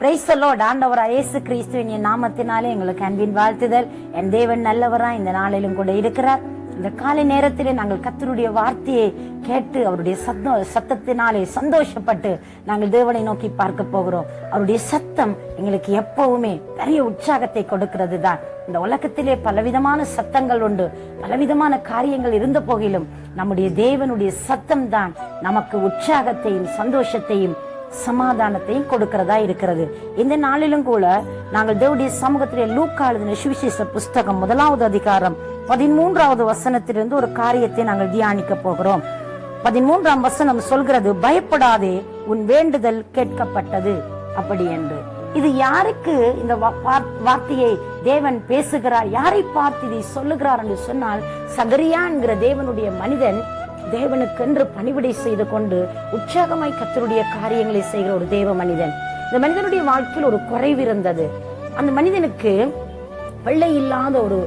Praise the Lord. ஆண்டவராகிய இயேசு கிறிஸ்துவின் நாமத்தினாலே எங்களுக்கு அன்பின் வாழ்த்துதல். என் தேவன் நல்லவரா இந்த நாளிலும் கூட இருக்கிறார். இந்த காலை நேரத்திலே நாங்கள் கர்த்தருடைய வார்த்தையை கேட்டு அவருடைய சத்தத்தினாலே சந்தோஷப்பட்டு நாங்கள் தேவனை நோக்கி பார்க்க போகிறோம். அவருடைய சத்தம் எங்களுக்கு எப்பவுமே பெரிய உற்சாகத்தை கொடுக்கிறது தான். இந்த உலகத்திலே பலவிதமான சத்தங்கள் உண்டு, பலவிதமான காரியங்கள் இருந்த போகிலும் நம்முடைய தேவனுடைய சத்தம் தான் நமக்கு உற்சாகத்தையும் சந்தோஷத்தையும் சமாதானத்தையும் கொடுக்கிறதா இருக்கிறது. இந்த நாளிலும் கூட நாங்கள் தேவனுடைய சமூகத்திலே லூக்கா எழுதின சுவிசேஷ புஸ்தகம் 1வது அதிகாரம் 13வது வசனத்திலிருந்து ஒரு காரியத்தை நாங்கள் தியானிக்க போகிறோம். 13ஆம் வசனம் சொல்கிறது, பயப்படாதே, உன் வேண்டுதல் கேட்கப்பட்டது அப்படி என்று. இது யாருக்கு இந்த வார்த்தையை தேவன் பேசுகிறார், யாரை பார்த்து இதை சொல்லுகிறார் என்று சொன்னால், சகரியா என்கிற தேவனுடைய மனிதன் தேவனுக்கென்று பணிவிடை செய்து கொண்டு உற்சாகமாய் கர்த்தருடைய காரியங்களை செய்கிற ஒரு தேவ மனிதன். இந்த மனிதனுடைய வாழ்க்கையில் ஒரு குறைவு இருந்தது. அந்த மனிதனுக்கு பிள்ளை இல்லாத ஒரு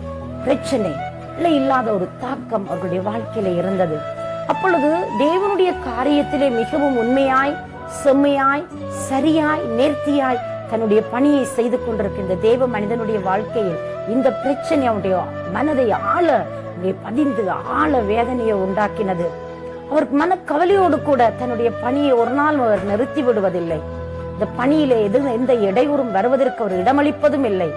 பிரச்சனை, பிள்ளை இல்லாத ஒரு தாக்கம் அவர்களுடைய வாழ்க்கையில இருந்தது. அப்பொழுது தேவனுடைய காரியத்திலே மிகவும் உண்மையாய், செம்மையாய், சரியாய், நேர்த்தியாய் தன்னுடைய பணியை செய்து கொண்டிருக்கிற இந்த தேவ மனிதனுடைய வாழ்க்கையில் இந்த பிரச்சனை அவனுடைய மனதை பதிந்து ஆழ வேதனையை உண்டாக்கினது. அவர் மன கவலையோடு கூட தன்னுடைய பணியை ஒரு நாள் அவர் நிறுத்தி விடுவதில்லை. இந்த பணியிலே எந்த இடையூறும் வருவதற்கு அவர் இடமளிப்பதும் இல்லை.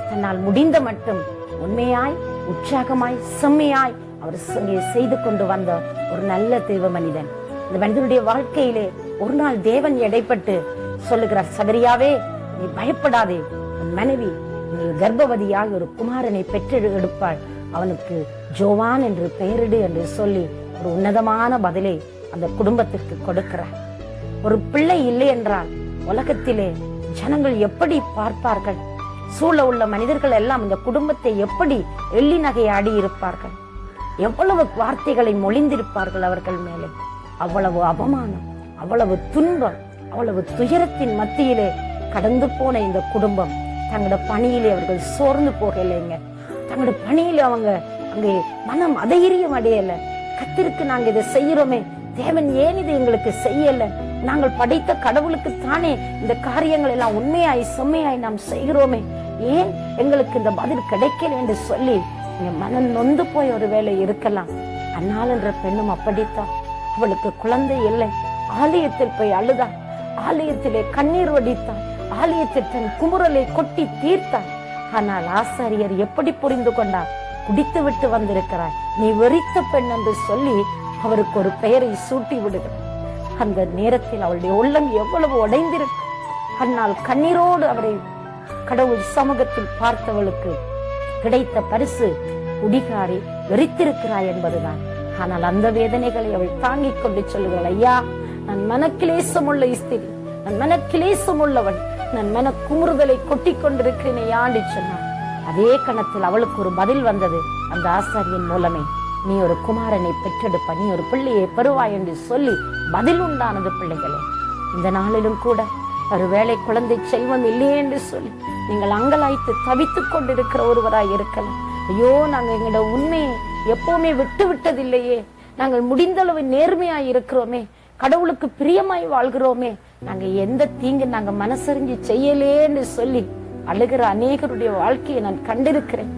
தன்னால் முடிந்த மட்டும் உண்மையாய், உற்சாகமாய், செம்மையாய் அவர் செய்து கொண்டு வந்த ஒரு நல்ல தேவ மனிதன். இந்த மனிதனுடைய வாழ்க்கையிலே ஒரு நாள் தேவன் இடைப்பட்டு சொல்லுகிறார், சகரியாவே, நீ பயப்படாதே, உன் மனைவி நீ கர்ப்பவதியாக ஒரு குமாரனை பெற்று எடுப்பாள், அவனுக்கு ஜோவான் என்று பெயரிடு என்று சொல்லி ஒரு உன்னதமான பதிலை அந்த குடும்பத்திற்கு கொடுக்கிறார். ஒரு பிள்ளை இல்லை என்றால் உலகத்திலே ஜனங்கள் எப்படி பார்ப்பார்கள்? சூழ உள்ள மனிதர்கள் எல்லாம் இந்த குடும்பத்தை எப்படி எள்ளி நகையாடி இருப்பார்கள்? எவ்வளவு வார்த்தைகளை மொழிந்திருப்பார்கள் அவர்கள் மேலே. அவ்வளவு அவமானம், அவ்வளவு துன்பம், அவ்வளவு துயரத்தின் மத்தியிலே கடந்து போன இந்த குடும்பம் தங்களோட பணியிலே அவர்கள் சோர்ந்து போகலைங்க. தங்களோட பணியில அவங்க அங்கே மனம் அதைரியம் அடையல. கர்த்தருக்கு நாங்க இதை செய்யறோமே, தேவன் ஏன் இதை எங்களுக்கு செய்யல? நாங்கள் படைத்த கடவுளுக்கு தானே இந்த காரியங்கள் எல்லாம் உண்மையாய் செம்மையாய் நாம் செய்கிறோமே, ஏன் எங்களுக்கு இந்த பதில் கிடைக்கல என்று சொல்லி மனம் நொந்து போய் ஒரு வேலை இருக்கலாம். அன்னாள் என்ற பெண்ணும் அப்படித்தான். அவளுக்கு குழந்தை இல்லை. ஆலயத்தில் போய் அழுதான், ஆலயத்திலே கண்ணீர் வடித்தான், ஆலயத்தில் தன் குமுறலை கொட்டி தீர்த்தான். ஆனால் ஆசாரியர் எப்படி புரிந்து கொண்டார்? குடித்து விட்டு வந்திருக்கிறார், நீ வெறித்த பெண் என்று சொல்லி அவருக்கு ஒரு பெயரை சூட்டி விடுகிறார். அந்த நேரத்தில் அவளுடைய உள்ளம் எவ்வளவு உடைந்திருக்கு. அன்னால் கண்ணீரோடு அவரை கடவுள் சமூகத்தில் பார்த்தவளுக்கு கிடைத்த பரிசு, குடிகாரி, வெறித்திருக்கிறாய் என்பதுதான். ஆனால் அந்த வேதனைகளை அவள் தாங்கிக் கொண்டு சொல்லுகிறாள், ஐயா, நான் மனக்கிலேசம் உள்ள ஸ்திரீ, நான் மனக்கிலேசம் உள்ளவன், நான் மன குமுறுதலை கொட்டி கொண்டிருக்கிறேன் யாண்டி சொன்னான். அதே கணத்தில் அவளுக்கு ஒரு பதில் வந்தது அந்த ஆசாரியின் மூலமே. நீ ஒரு குமாரனை பெற்றெடுப்ப, நீ ஒரு பிள்ளையை பெறுவாய் என்று சொல்லி பதில் உண்டானது. பிள்ளைகளே, இந்த நாளிலும் கூட ஒருவேளை குழந்தை செல்வம் இல்லையே என்று சொல்லி நீங்கள் அங்கலாய்த்து தவித்துக் கொண்டிருக்கிற ஒருவராய் இருக்கலாம். ஐயோ, நாங்க எங்களோட உண்மையை எப்பவுமே விட்டு விட்டதில்லையே, நாங்கள் முடிந்தளவு நேர்மையாய் இருக்கிறோமே, கடவுளுக்கு பிரியமாய் வாழ்கிறோமே, நாங்க எந்த தீங்கு நாங்க மனசறிஞ்சு செய்யலேன்னு சொல்லி அழுகிற அநேகருடைய வாழ்க்கையை நான் கண்டிருக்கிறேன்.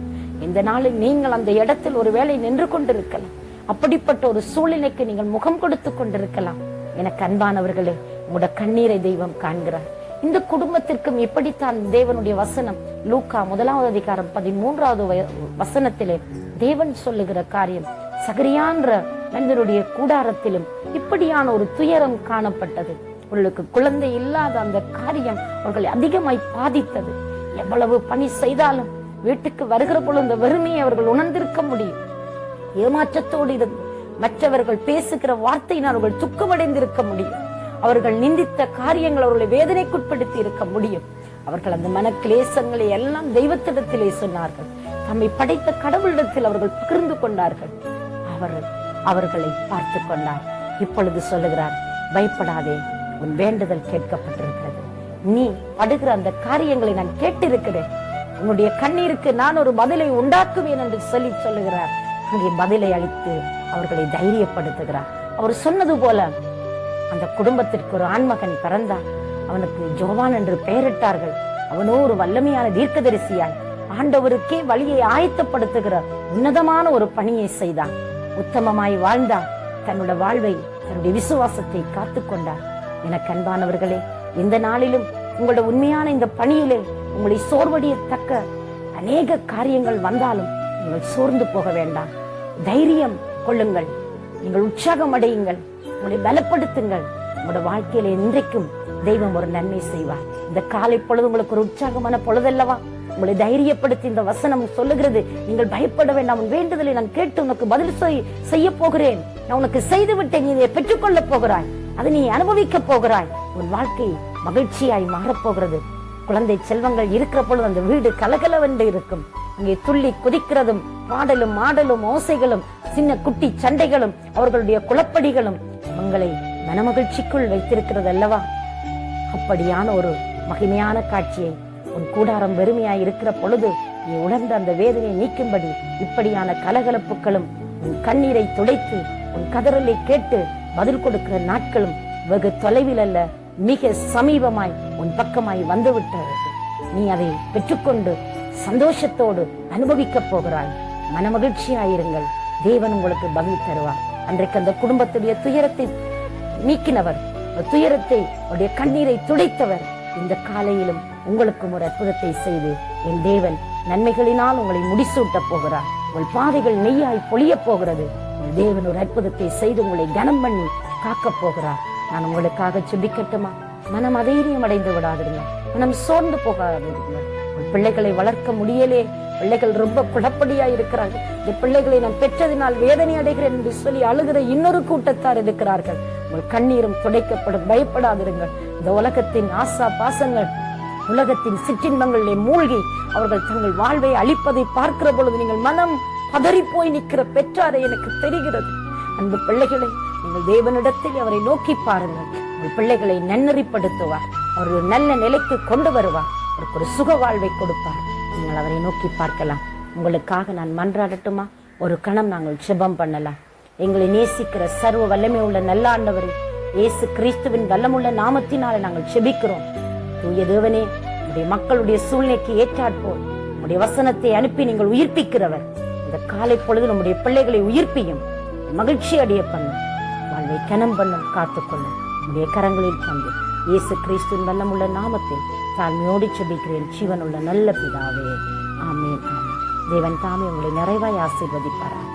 இந்த நாளில் நீங்கள் அந்த இடத்தில் ஒரு வேளை நின்று கொண்டிருக்கலாம். அப்படிப்பட்ட ஒரு சூழ்நிலைக்கு நீங்கள் முகம் கொடுத்து கொண்டிருக்கலாம். எனக்கு அன்பானவர்களே, உங்களோட கண்ணீரை தெய்வம் காண்கிறார். இந்த குடும்பத்திற்கும் இப்படித்தான் தேவனுடைய வசனம் லூக்கா 1வது அதிகாரம் 13வது வசனத்திலே தேவன் சொல்லுகிற காரியம், சகரியான்ற மனிதனுடைய கூடாரத்திலும் இப்படியான ஒரு துயரம் காணப்பட்டது. அவர்களுக்கு குழந்தை இல்லாத அந்த காரியம் அவர்களை அதிகமாய் பாதித்தது. எவ்வளவு பணி செய்தாலும் வீட்டுக்கு வருகிற பொழுது அந்த வறுமையை அவர்கள் உணர்ந்திருக்க முடியும். ஏமாற்றத்தோடு இருந்து மற்றவர்கள் பேசுகிற வார்த்தையினால் அவர்கள் துக்கமடைந்திருக்க முடியும். அவர்கள் நிந்தித்த காரியங்கள் அவர்களை வேதனைக்குட்படுத்தி இருக்க முடியும். அவர்கள் அந்த மனக்கிலேசங்களை எல்லாம் தெய்வத்திடத்திலே சொன்னார்கள். தம்மை படைத்த கடவுளிடத்தில் அவர்கள் பகிர்ந்து கொண்டார்கள். அவர்களை பார்த்து கொண்டார். இப்பொழுது சொல்லுகிறார், பயப்படாதே, உன் வேண்டுதல் கேட்கப்பட்டிருக்கிறது. நீ படுகிற அந்த காரியங்களை நான் கேட்டிருக்கிறேன். உன்னுடைய கண்ணீருக்கு நான் ஒரு பதிலை உண்டாக்குவேன் என்று சொல்லி சொல்லுகிறார். அங்கே பதிலை அளித்து அவர்களை தைரியப்படுத்துகிறார். அவர் சொன்னது போல அந்த குடும்பத்திற்கு ஒரு ஆண்மகன் பிறந்தார். அவனுக்கு ஜோவான் என்று பெயரிட்டார்கள். அவனோ ஒரு வல்லமையான தீர்க்கதரிசியாய் ஆண்டவருக்கே வழியை ஆயத்தப்படுத்துகிற உன்னதமான ஒரு பணியை செய்தான். உத்தமமாய் வாழ்ந்தான். தன்னோட வாழ்வை, தன்னுடைய விசுவாசத்தை காத்துக்கொண்டார். எனக்கு அன்பானவர்களே, இந்த நாளிலும் உங்களோட உண்மையான இந்த பணியிலே உங்களை சோர்வடியத்தக்க அநேக காரியங்கள் வந்தாலும் நீங்கள் சோர்ந்து போக வேண்டாம். தைரியம் கொள்ளுங்கள். நீங்கள் உற்சாகம் அடையுங்கள். உங்களை பலப்படுத்துங்கள். உங்களோட வாழ்க்கையில இன்றைக்கும் தெய்வம் ஒரு நன்மை செய்வார். இந்த காலை பொழுது உங்களுக்கு ஒரு உற்சாகமான பொழுதல்லவா? உங்களை தைரியப்படுத்தி இந்த வசனம் சொல்லுகிறது, நீங்கள் பயப்பட வேண்டாம். உன் வேண்டுதலை நான் கேட்டு உனக்கு பதில் செய்ய போகிறேன். நான் உனக்கு செய்து விட்டேன். நீ இதை பெற்றுக்கொள்ள போகிறாய். அதை நீ அனுபவிக்க போகிறாய். உன் வாழ்க்கை மகிழ்ச்சியாய் மாறப்போகிறது. குழந்தை செல்வங்கள் இருக்கிற பொழுது அந்த வீடு கலகலவென்று இருக்கும். அங்கே துள்ளி குதிக்கிறதும் பாடலும் ஆடலும் ஓசைகளும் சின்ன குட்டி சண்டைகளும் அவர்களுடைய குளப்படிகளும் உங்களை மனமகிழ்ச்சிக்குள் வைத்திருக்கிறது அல்லவா? அப்படியான ஒரு மகிமையான காட்சியை உன் கூடாரம் வெறுமையாய் இருக்கிற பொழுது நீ உணர்ந்த அந்த வேதனையை நீக்கும்படி இப்படியான கலகலப்புகளும் உன் கண்ணீரை துடைத்து உன் கதறலை கேட்டு பதில் கொடுக்கிற நாட்களும் வெகு தொலைவில் அல்ல, மிக சமீபமாய் உன் பக்கமாய் வந்துவிட்டது. நீ அதை பெற்றுக்கொண்டு சந்தோஷத்தோடு அனுபவிக்க போகிறாய். மனமகிழ்ச்சியாயிருங்கள். தேவன் உங்களுக்கு பதில் தருவார். அன்றைக்கு அந்த குடும்பத்துடைய துயரத்தை நீக்கினவர், துயரத்தை உடைய கண்ணீரை துடைத்தவர். இந்த காலையிலும் உங்களுக்கும் ஒரு அற்புதத்தை செய்து என் தேவன் நன்மைகளினால் உங்களை முடிசூட்ட போகிறார். உங்கள் பாதைகள் நெய்யாய் பொழிய போகிறது. உங்கள் தேவன் ஒரு அற்புதத்தை செய்து உங்களை கனம் பண்ணி காக்க போகிறார். நான் உங்களுக்காக செபிக்கட்டுமா? மனம் அதைரியம் அடைந்து விடாதிருங்க. மனம் சோர்ந்து போகாதிருங்க. உங்கள் பிள்ளைகளை வளர்க்க முடியலே, பிள்ளைகள் ரொம்ப குழப்படியா இருக்கிறாங்க. இந்த பிள்ளைகளை நான் பெற்றதினால் வேதனை அடைகிறேன் என்று சொல்லி அழுகிற இன்னொரு கூட்டத்தார் இருக்கிறார்கள். உங்கள் கண்ணீரும் துடைக்கப்படும். பயப்படாதிருங்கள். இந்த உலகத்தின் ஆசா பாசங்கள், உலகத்தின் சிற்றின்பங்களிலே மூழ்கி அவர்கள் தங்கள் வாழ்வை அழிப்பதை பார்க்கிற பொழுது நீங்கள் மனம் பதறி போய் நிற்கிற பெற்றாரை எனக்கு தெரிகிறது. அன்பு பிள்ளைகளை, நீங்கள் தேவனிடத்தில் அவரை நோக்கி பாருங்கள். உங்கள் பிள்ளைகளை நன்னறிப்படுத்துவார். அவர் ஒரு நல்ல நிலைக்கு கொண்டு வருவார். அவருக்கு ஒரு சுக வாழ்வை கொடுப்பார். நீங்கள் அவரை நோக்கி பார்க்கலாம். உங்களுக்காக நான் மன்றாடட்டுமா? ஒரு கணம் நாங்கள் ஜெபம் பண்ணலாம். எங்களை நேசிக்கிற சர்வ வல்லமை உள்ள நல்ல ஆண்டவரே, இயேசு கிறிஸ்துவின் வல்லமுள்ள நாமத்தினால நாங்கள் ஜெபிக்கிறோம். தூய தேவனே, உடைய மக்களுடைய சூழ்நிலைக்கு ஏற்றாற்போல் உடைய வசனத்தை அனுப்பி நீங்கள் உயிர்ப்பிக்கிறவர். இந்த காலை பொழுது நம்முடைய பிள்ளைகளை உயிர்ப்பியும் மகிழ்ச்சி அடைய பண்ணும். வாழ்வை கனம் பண்ணும். காத்துக்கொள்ளும். உடைய கரங்களில் தந்து இயேசு கிறிஸ்துவின் வல்லமுள்ள நாமத்தில் தாழ்மையோடு ஜெபிக்கிறேன் ஜீவனுள்ள நல்ல பிதாவே. ஆமென். ஆமென். தேவன் தாமே உங்களை நிறைவாய் ஆசீர்வதிப்பாராக.